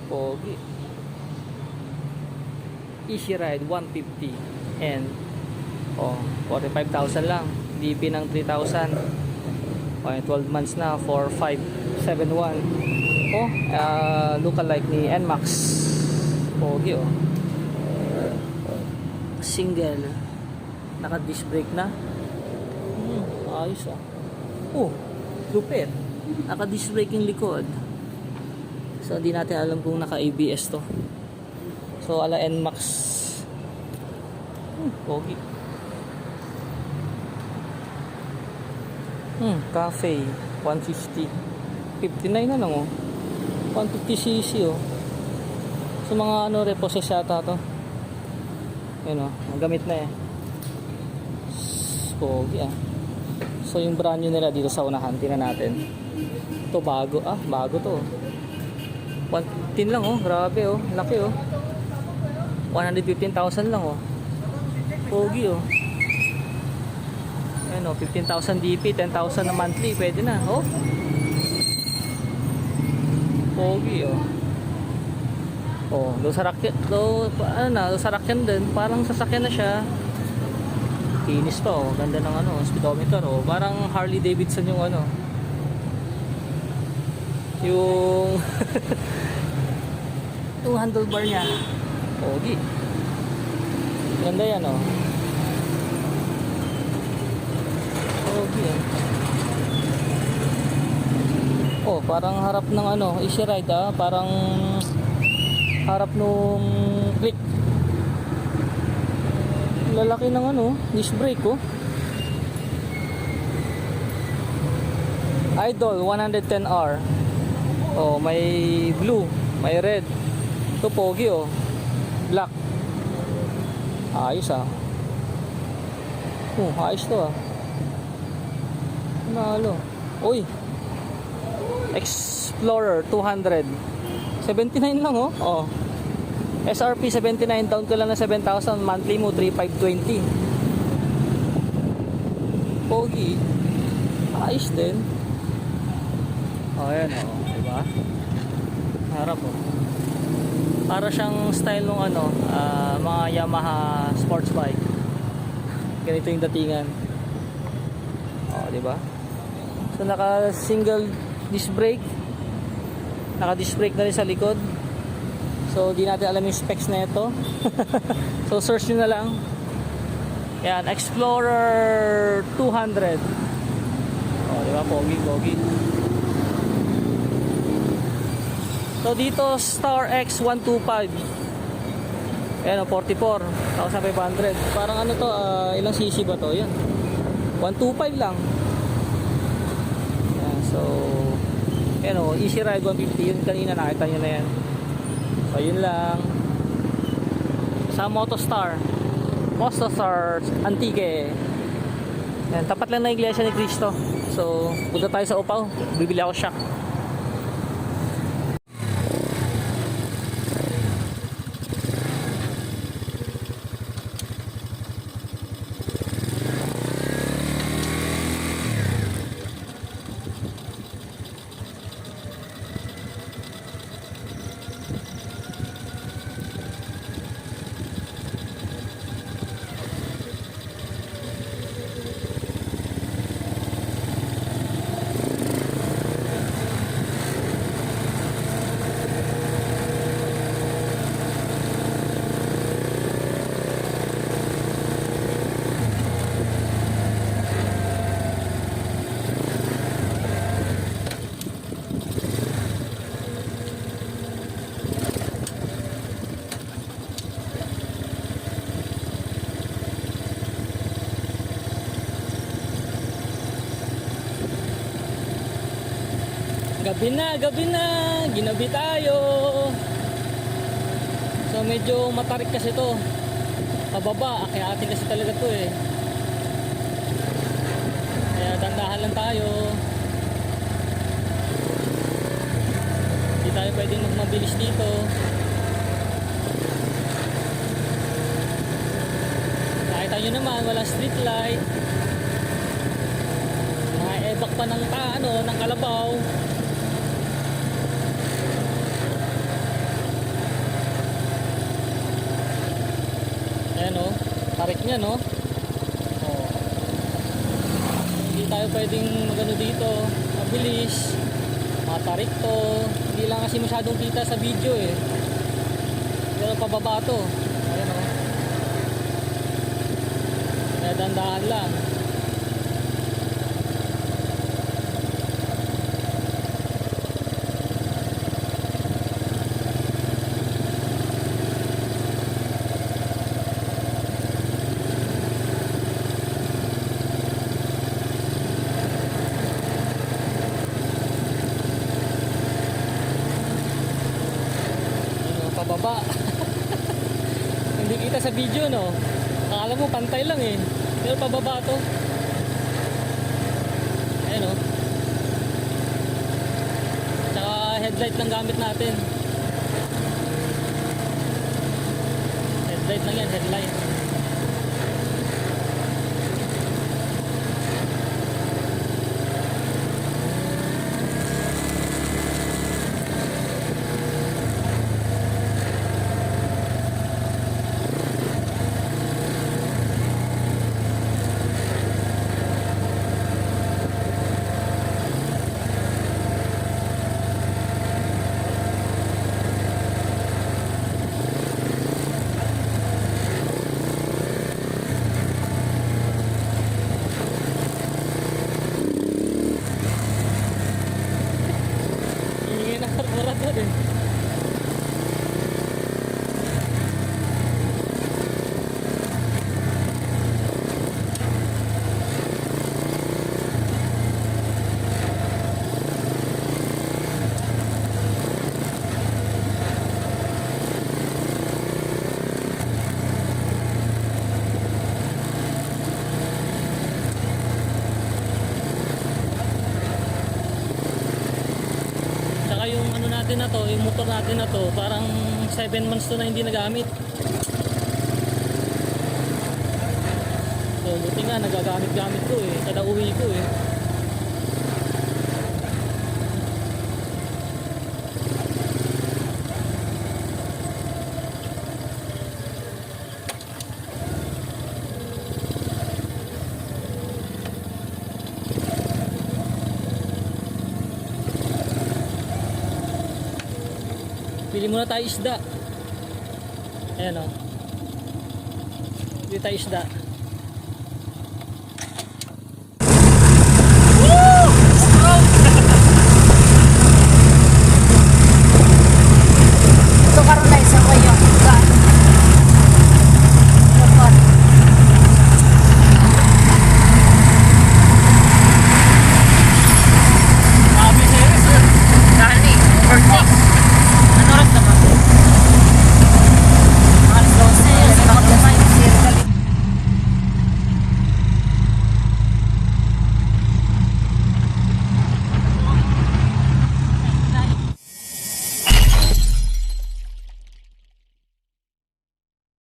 Pogi. Easy Ride 150 and 45,000 lang. DP ng 3,000. 12 months na for 571. Lookalike ni NMAX. Pogi single. Naka disc brake na. Ayos lupit. Naka disc brake yung likod. So hindi natin alam kung naka ABS to. So ala NMAX. Pogi. Cafe 150. 59 na lang 150cc So mga reposes yata to. Yun ang gamit na Pogi So yung brand new nila dito sa unahan, tingnan natin. Ito bago bago to. 115 lang grabe laki 115,000 lang Pogi Ayan 15,000 DP, 10,000 na monthly, pwede na Pogi do sa rakyan din, parang sasakyan na siya. Kinis pa ganda ng speedometer parang Harley Davidson yung yung yung handlebar niya. Pogi. Ganda yan Pogi parang harap ng Easy Ride parang harap nung click. Lalaki ng disc brake Idol 110R. May blue, may red. Ito pogi black. Ayos ayos to Nalo. Explorer 200. 79 lang SRP 79, down ko lang na 7,000, monthly mo 3,520. Pogi. Ayos din. Ayan diba? Harap para siyang style nung mga Yamaha sports bike. Ganito yung datingan. Diba? So naka single disc brake. Naka disc brake na rin sa likod. So di natin alam yung specs na ito. So search nyo na lang. Yan, Explorer 200. Diba? Pogi. So dito Star X 125. Ayan 44,500. Parang ilang cc ba to? Yan 125 lang. Yan, so Easy Ride 150. Yun kanina nakita nyo na yan. So yun lang. Sa Motostar Antique. Yan, tapat lang na iglesia ni Cristo. So punta tayo sa Upaw. Bibili ako shock. Gabi na, ginabi tayo. So medyo matarik kasi to. Pababa, akyatin kasi talaga to Kaya dandahan lang tayo. Hindi tayo pwedeng magmabilis dito. Nakita nyo naman, walang street light. Ebak pa ng ng kalabaw. yan, no? Oh. Hindi tayo pwedeng magano dito, mabilis, matarik to. Hindi lang kasi masyadong kita sa video eh. Pero pababa to. Ayan, oh. Kaya dandahan lang. Pababa. Hindi kita sa video, no? Akala mo pantay lang eh. Pero pababa to. Ayan, no? Tsaka headlight lang gamit natin. Headlight lang yan, headlight. Ingin na karburador eh. Tsaka yung ano natin na to, yung motor natin na to, parang 7 months to na hindi nagamit. So buti nga nagagamit-gamit ko eh, kada uwi ko eh. Pili muna tayo isda. Ayan, o. Pili tayo isda.